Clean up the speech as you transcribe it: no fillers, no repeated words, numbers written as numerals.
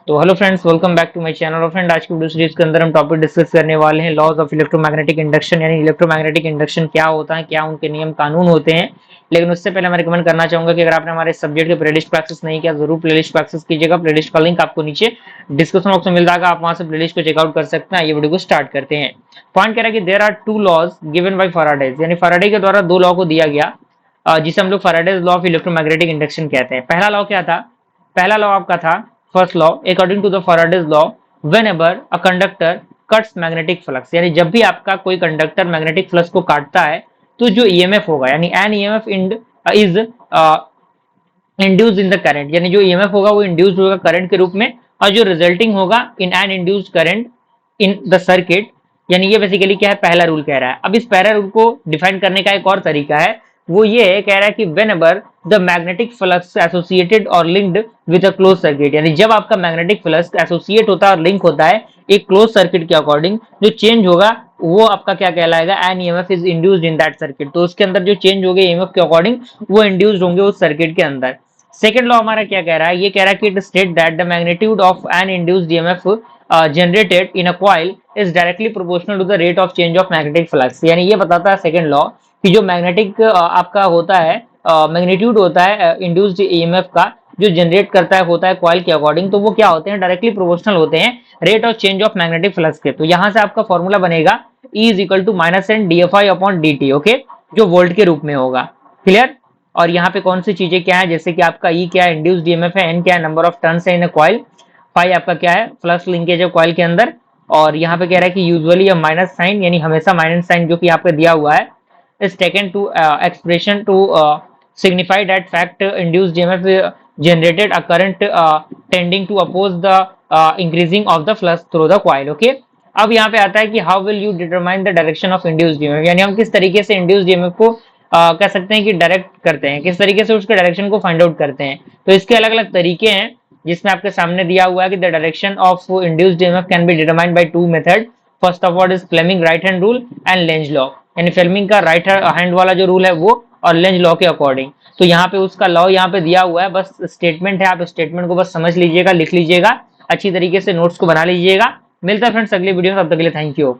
तो hello friends, welcome back to my channel. और friend, आज की वीडियो सीरीज के अंदर हम टॉपिक डिस्कस करने वाले हैं लॉज ऑफ इलेक्ट्रोमैग्नेटिक इंडक्शन, यानी इलेक्ट्रोमैग्नेटिक इंडक्शन क्या होता है, क्या उनके नियम कानून होते हैं। लेकिन उससे पहले मैं रिकमेंड करना चाहूंगा कि अगर आपने हमारे सब्जेक्ट के प्लेलिस्ट पे एक्सेस नहीं किया, जरूर प्लेलिस्ट पे एक्सेस कीजिएगा। प्लेलिस्ट का लिंक आपको नीचे डिस्क्रिप्शन बॉक्स में मिल जाएगा, आप वहां से प्लेलिस्ट को चेकआउट कर सकते हैं। ये वीडियो को स्टार्ट करते हैं। पॉइंट कह रहा है कि there are two laws given by Faraday, यानी फैराडे के द्वारा दो लॉ को दिया गया, जिसे हम लोग Faraday's law of electromagnetic induction कहते हैं। पहला लॉ क्या था? पहला लॉ आपका था first law, according to the Faraday's law, whenever a conductor cuts magnetic flux, यानी जब भी आपका कोई कंडक्टर मैग्नेटिक फ्लक्स को काटता है तो जो ईएमएफ होगा, यानी an EMF is induced in the current, यानी जो ईएमएफ होगा वो इंड्यूस्ड होगा करंट के रूप में, और जो रिजल्टिंग होगा in an induced current in the circuit. यानी ये बेसिकली क्या है, पहला रूल कह रहा है। अब इस पहला रूल को डिफाइन करने का एक और तरीका है, वो ये है, कह रहा है कि whenever the magnetic flux associated और linked with a close circuit, यानी जब आपका मैग्नेटिक फ्लक्स एसोसिएट होता है और लिंक होता है एक क्लोज सर्किट के अकॉर्डिंग, जो चेंज होगा वो आपका क्या कहलाएगा, an EMF is induced in that circuit. तो उसके अंदर जो चेंज होंगे ईएमएफ के अकॉर्डिंग वो इंड्यूस्ड होंगे उस सर्किट के अंदर। सेकेंड लॉ हमारा क्या कह रहा है, ये कह रहा है कि it state that the magnitude of an induced EMF generated in a coil is directly proportional to the rate of change of magnetic flux. यानी ये बताता है सेकेंड लॉ कि जो मैग्नेटिक आपका होता है, मैग्नीट्यूड होता है इंड्यूस्ड ईएमएफ का, जो जनरेट करता है होता है कॉइल के अकॉर्डिंग, तो वो क्या होते हैं, डायरेक्टली प्रोपोर्शनल होते हैं rate of change of magnetic flux के। तो यहां से आपका फॉर्मूला बनेगा E is equal to minus N D phi upon D T, okay, जो वोल्ट के रूप में होगा। क्लियर? और यहाँ पे कौन सी चीजें क्या है, जैसे कि आपका ई क्या है, इंड्यूस्ड ईएमएफ है, एन क्या है, नंबर ऑफ टर्न्स है इन कॉइल, फाई आपका क्या है, फ्लक्स लिंकेज है कॉइल के अंदर। और यहाँ पे कह रहा है कि यूजुअली ये माइनस साइन, यानी हमेशा माइनस साइन जो कि यहाँ पे दिया हुआ है, is taken to expression to signify that fact induced EMF generated a current tending to oppose the increasing of the flux through the coil, okay। अब यहाँ पे आता है कि how will you determine the direction of induced EMF, यानी हम किस तरीके से induced EMF को कह सकते हैं कि डायरेक्ट करते हैं, किस तरीके से उसके डायरेक्शन को फाइंड आउट करते हैं। तो इसके अलग अलग तरीके हैं, जिसमें आपके सामने दिया हुआ है कि the direction of induced EMF can be determined by two method. First of all is Fleming right hand rule and Lenz law, यानी फ्लेमिंग का राइट हैंड वाला जो रूल है वो, और लेंज लॉ के अकॉर्डिंग। तो यहाँ पे उसका लॉ यहाँ पे दिया हुआ है, बस स्टेटमेंट है, आप स्टेटमेंट को बस समझ लीजिएगा, लिख लीजिएगा, अच्छी तरीके से नोट्स को बना लीजिएगा। मिलता है फ्रेंड्स अगली वीडियो में, तब तक के लिए थैंक यू।